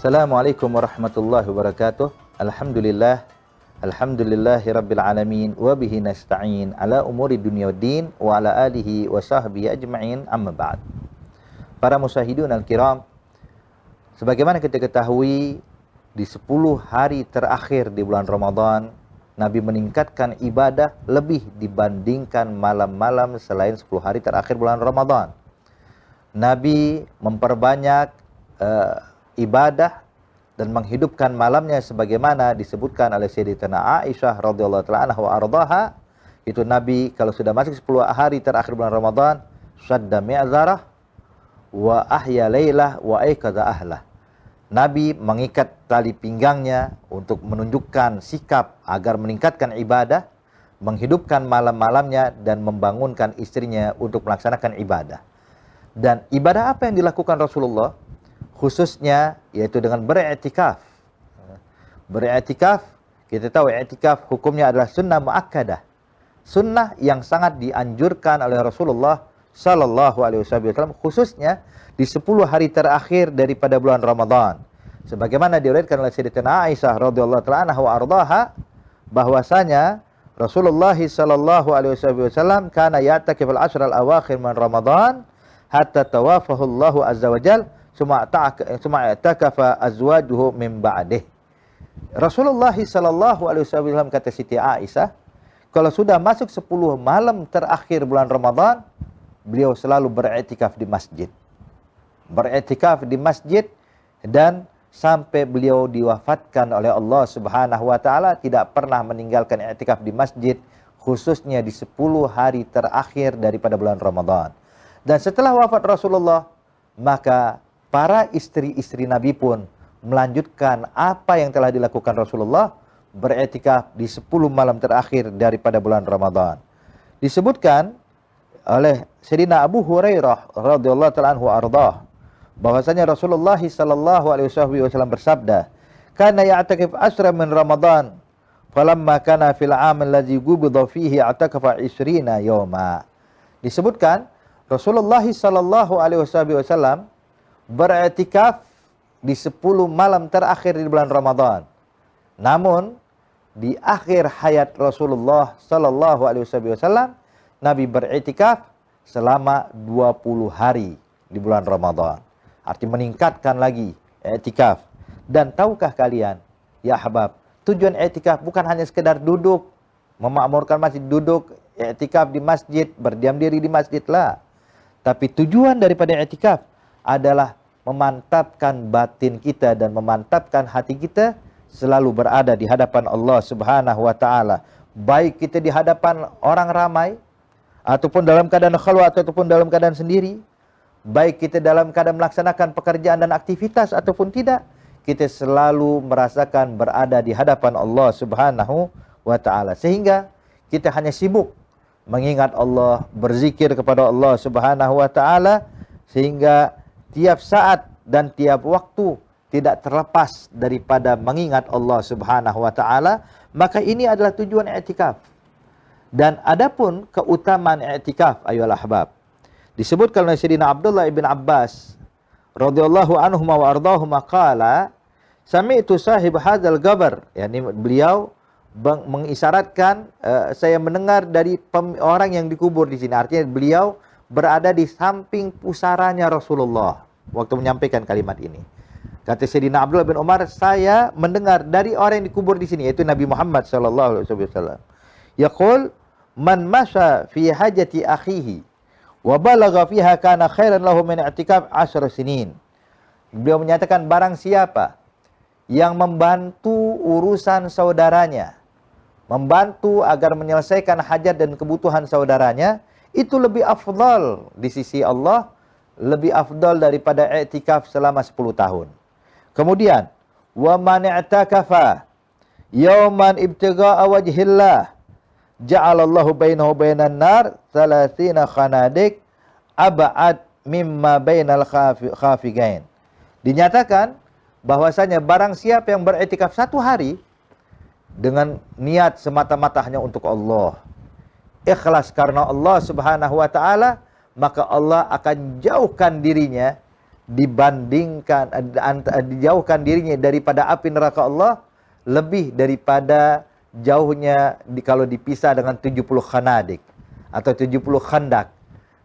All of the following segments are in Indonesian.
Assalamualaikum warahmatullahi wabarakatuh. Alhamdulillah. Alhamdulillahi rabbil alamin. Wa bihi nasta'in ala umuri dunya waddin. Wa ala alihi wa sahbihi ajma'in. Amma ba'd. Para musyahidun al-kiram, sebagaimana kita ketahui, di 10 hari terakhir di bulan Ramadan, Nabi meningkatkan ibadah lebih dibandingkan malam-malam selain 10 hari terakhir bulan Ramadan. Nabi memperbanyak ibadah dan menghidupkan malamnya sebagaimana disebutkan oleh Sayyidatina Aisyah radhiyallahu taala anha wa ardhaha. Itu Nabi kalau sudah masuk 10 hari terakhir bulan Ramadan, syadda mi'zarah wa ahya lailah wa aikadha ahlah. Nabi mengikat tali pinggangnya untuk menunjukkan sikap agar meningkatkan ibadah, menghidupkan malam-malamnya dan membangunkan istrinya untuk melaksanakan ibadah. Dan ibadah apa yang dilakukan Rasulullah? Khususnya yaitu dengan beriktikaf. Beriktikaf, kita tahu iktikaf hukumnya adalah sunnah muakkadah. Sunnah yang sangat dianjurkan oleh Rasulullah sallallahu alaihi wasallam khususnya di 10 hari terakhir daripada bulan Ramadan. Sebagaimana diriwayatkan oleh Sayyidatina Aisyah radhiyallahu taala anha wa ardhaha bahwasanya Rasulullah sallallahu alaihi wasallam kana ya'takif al-ashr al-awakhir min Ramadan hatta tawafahu Allah azza wa jalla summa i'takafa azwajuhu min ba'dih. Rasulullah sallallahu alaihi wasallam kata Siti Aisyah, kalau sudah masuk 10 malam terakhir bulan Ramadan, beliau selalu beriktikaf di masjid. Beriktikaf di masjid dan sampai beliau diwafatkan oleh Allah Subhanahu wa taala tidak pernah meninggalkan iktikaf di masjid, khususnya di 10 hari terakhir daripada bulan Ramadan. Dan setelah wafat Rasulullah, maka para istri-istri Nabi pun melanjutkan apa yang telah dilakukan Rasulullah, beriktikaf di 10 malam terakhir daripada bulan Ramadan. Disebutkan oleh Sayyidina Abu Hurairah radhiyallahu ta'ala anhu ardhah bahwasanya Rasulullah sallallahu alaihi wasallam bersabda, "Kana ya'takif asra min Ramadan, falamma kana fil 'am allazi qubida fihi i'takafa 20 yawma." Disebutkan Rasulullah sallallahu alaihi wasallam beriktikaf di 10 malam terakhir di bulan Ramadan. Namun di akhir hayat Rasulullah sallallahu alaihi wasallam, Nabi beriktikaf selama 20 hari di bulan Ramadan. Arti meningkatkan lagi iktikaf. Dan tahukah kalian, ya ahbab, tujuan iktikaf bukan hanya sekedar duduk, memakmurkan masjid, duduk iktikaf di masjid, berdiam diri di masjid lah. Tapi tujuan daripada iktikaf adalah memantapkan batin kita dan memantapkan hati kita selalu berada di hadapan Allah Subhanahu wa taala. Baik kita di hadapan orang ramai ataupun dalam keadaan khalwat ataupun dalam keadaan sendiri. Baik kita dalam keadaan melaksanakan pekerjaan dan aktivitas ataupun tidak, kita selalu merasakan berada di hadapan Allah Subhanahu wa taala. Sehingga kita hanya sibuk mengingat Allah, berzikir kepada Allah Subhanahu wa taala, sehingga tiap saat dan tiap waktu tidak terlepas daripada mengingat Allah Subhanahu wa taala. Maka ini adalah tujuan i'tikaf. Dan adapun keutamaan i'tikaf ayolah ahbab, disebutkan oleh Sayyidina Abdullah ibn Abbas radhiyallahu anhu wa ardahuma qala sami'tu sahib hadzal qabr, yakni beliau mengisyaratkan saya mendengar dari orang yang dikubur di sini. Artinya beliau berada di samping pusaranya Rasulullah waktu menyampaikan kalimat ini. Kata Sayyidina Abdullah bin Umar, saya mendengar dari orang yang dikubur di sini, yaitu Nabi Muhammad sallallahu alaihi wasallam. Yaqul man masya fi hajati akhihi wa balagha fiha kana khairan lahu min i'tikaf 10 sinin. Beliau menyatakan barang siapa yang membantu urusan saudaranya, membantu agar menyelesaikan hajat dan kebutuhan saudaranya, itu lebih afdal di sisi Allah, lebih afdal daripada i'tikaf selama 10 tahun. Kemudian, wa man i'takafa yawman ibtigha'a wajhillah ja'alallahu bainahu bainan nar 30 khanadik ab'ad mimma bainal khafigain. Dinyatakan bahwasanya barang siapa yang beriktikaf 1 hari dengan niat semata-mata hanya untuk Allah, ikhlas karena Allah Subhanahu wa taala, maka Allah akan jauhkan dirinya dibandingkan dijauhkan dirinya daripada api neraka Allah lebih daripada jauhnya kalau dipisah dengan 70 khanadik atau 70 khandak.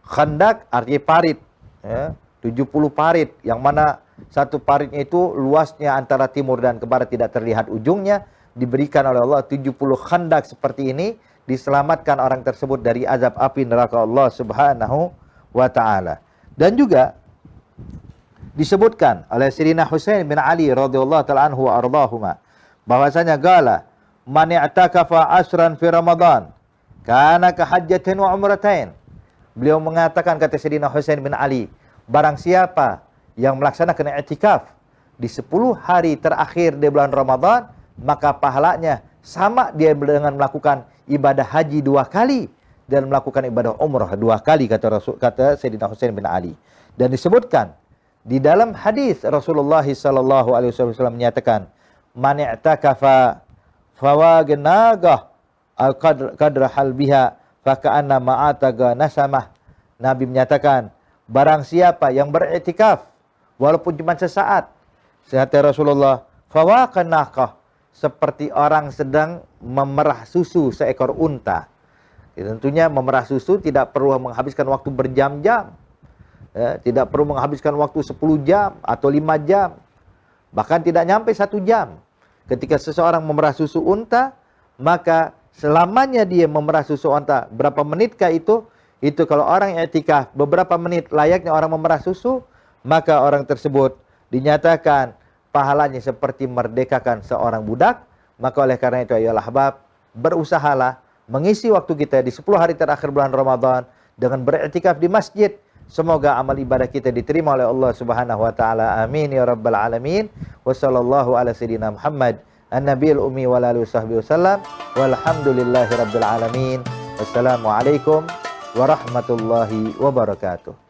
Khandak artinya parit, ya, 70 parit, yang mana satu paritnya itu luasnya antara timur dan ke barat tidak terlihat ujungnya, diberikan oleh Allah 70 khandak seperti ini, diselamatkan orang tersebut dari azab api neraka Allah Subhanahu wa taala. Dan juga disebutkan oleh Sayyidina Husain bin Ali radhiyallahu taala anhu wa ardahuma bahwasanya gala man i'takafa asran fi Ramadan kana ka hajjatin wa umratain. Beliau mengatakan, kata Sayyidina Husain bin Ali, barang siapa yang melaksanakan i'tikaf di 10 hari terakhir di bulan Ramadan, maka pahalanya sama dia dengan melakukan ibadah haji 2 kali dan melakukan ibadah umrah 2 kali, kata Sayyidina Husain bin Ali. Dan disebutkan di dalam hadis Rasulullah sallallahu alaihi wasallam menyatakan, man i'takafa fawagnagah al-qadra halbiha faka'anna ma'ataga nasamah. Nabi menyatakan, barang siapa yang beriktikaf walaupun cuma sesaat, kata Rasulullah, fawagnagah, seperti orang sedang memerah susu seekor unta. Ya, tentunya memerah susu tidak perlu menghabiskan waktu berjam-jam, ya, tidak perlu menghabiskan waktu 10 jam atau 5 jam, bahkan tidak nyampe 1 jam. Ketika seseorang memerah susu unta, maka selamanya dia memerah susu unta, berapa menitkah itu? Itu kalau orang i'tikaf beberapa menit layaknya orang memerah susu, maka orang tersebut dinyatakan pahalanya seperti merdekakan seorang budak. Maka oleh karena itu, ayolah ahbab, berusahalah mengisi waktu kita di 10 hari terakhir bulan Ramadan dengan beriktikaf di masjid. Semoga amal ibadah kita diterima oleh Allah Subhanahu wa taala. Amin ya rabbal alamin. Wassallallahu ala sayyidina Muhammad an-nabiyil ummi wa alihi wasallam. Walhamdulillahi rabbil alamin. Wassalamualaikum warahmatullahi wabarakatuh.